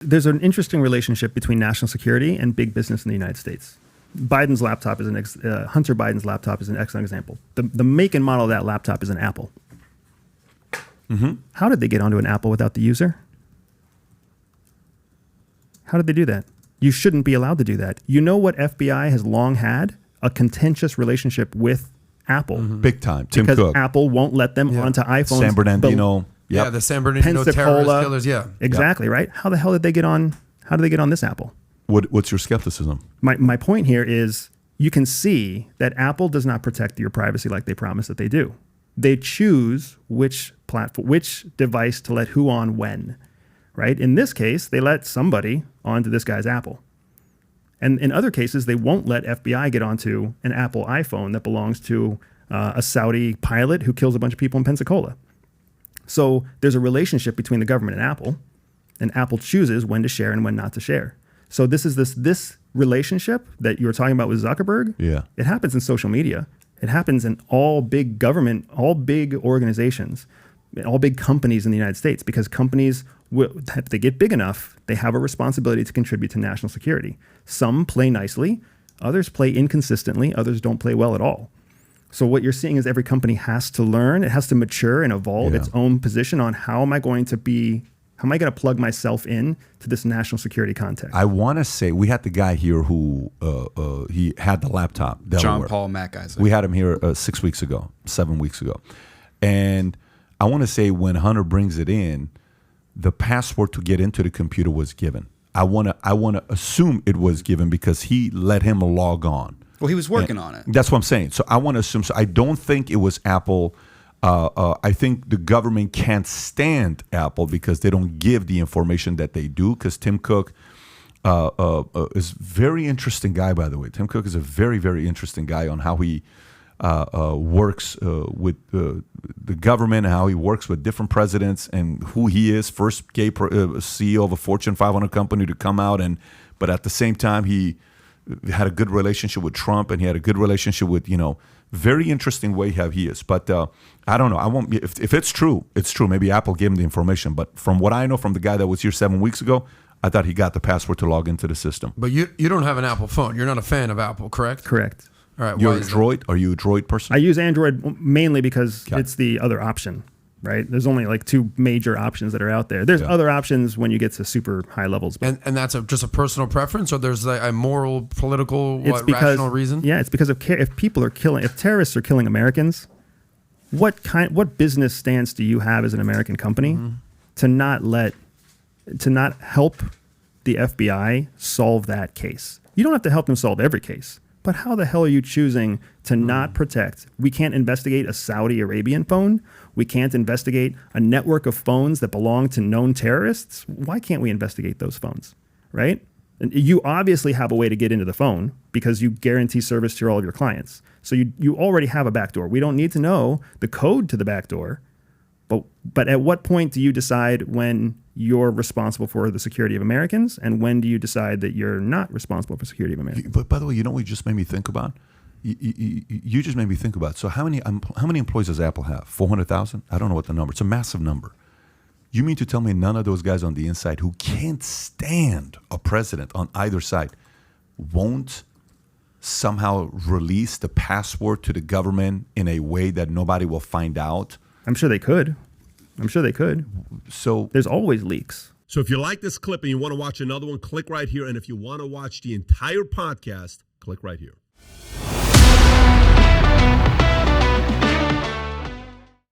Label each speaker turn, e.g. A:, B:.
A: There's an interesting relationship between national security and big business in the United States. Biden's laptop is Hunter Biden's laptop is an excellent example. The make and model of that laptop is an Apple. Mm-hmm. How did they get onto an Apple without the user? How did they do that? You shouldn't be allowed to do that. You know what FBI has long had? A contentious relationship with Apple.
B: Mm-hmm. Big time. Tim Cook.
A: Because Apple won't let them onto iPhones.
B: San Bernardino.
C: Yeah, the San Bernardino terrorist killers. Yeah.
A: Exactly, right? How the hell did they get on? How did they get on this Apple?
B: What's your skepticism?
A: My point here is you can see that Apple does not protect your privacy like they promise that they do. They choose which platform, which device to let who on when, right? In this case, they let somebody onto this guy's Apple. And in other cases, they won't let FBI get onto an Apple iPhone that belongs to a Saudi pilot who kills a bunch of people in Pensacola. So there's a relationship between the government and Apple chooses when to share and when not to share. So this is this relationship that you were talking about with Zuckerberg.
B: Yeah.
A: It happens in social media. It happens in all big government, all big organizations, all big companies in the United States, because companies, if they get big enough, they have a responsibility to contribute to national security. Some play nicely, others play inconsistently, others don't play well at all. So what you're seeing is every company has to learn, it has to mature and evolve its own position on how am I going to plug myself in to this national security context?
B: I want to say we had the guy here who he had the laptop. Delaware.
D: John Paul MacIsaac.
B: We had him here 7 weeks ago. And I want to say when Hunter brings it in, the password to get into the computer was given. I want to assume it was given because he let him log on.
D: Well, he was working on it.
B: That's what I'm saying. So I want to assume. So I don't think it was Apple. I think the government can't stand Apple because they don't give the information that they do. Because Tim Cook is a very interesting guy, by the way. Tim Cook is a very, very interesting guy on how he works with the government and how he works with different presidents and who he is. First gay CEO of a Fortune 500 company to come out, but at the same time he had a good relationship with Trump and he had a good relationship with, very interesting way how he is. But I don't know. I won't. If it's true, it's true. Maybe Apple gave him the information. But from what I know from the guy that was here 7 weeks ago, I thought he got the password to log into the system.
C: But you don't have an Apple phone. You're not a fan of Apple, correct?
A: Correct.
C: All right.
B: You're a Droid? Are you a Droid person?
A: I use Android mainly because it's the other option, right? There's only like two major options that are out there. There's other options when you get to super high levels.
C: And that's just a personal preference, or there's a moral, political, rational reason?
A: Yeah, it's because if terrorists are killing Americans, what business stance do you have as an American company to not help the FBI solve that case? You don't have to help them solve every case. But how the hell are you choosing to not protect? We can't investigate a Saudi Arabian phone. We can't investigate a network of phones that belong to known terrorists. Why can't we investigate those phones, right? And you obviously have a way to get into the phone because you guarantee service to all of your clients. So you already have a backdoor. We don't need to know the code to the backdoor. But at what point do you decide when you're responsible for the security of Americans, and when do you decide that you're not responsible for the security of Americans?
B: But by the way, you know what you just made me think about? You just made me think about. So how many employees does Apple have? 400,000? I don't know what the number. It's a massive number. You mean to tell me none of those guys on the inside who can't stand a president on either side won't somehow release the password to the government in a way that nobody will find out?
A: I'm sure they could.
B: So
A: there's always leaks.
E: So if you like this clip and you want to watch another one, click right here. And if you want to watch the entire podcast, click right here.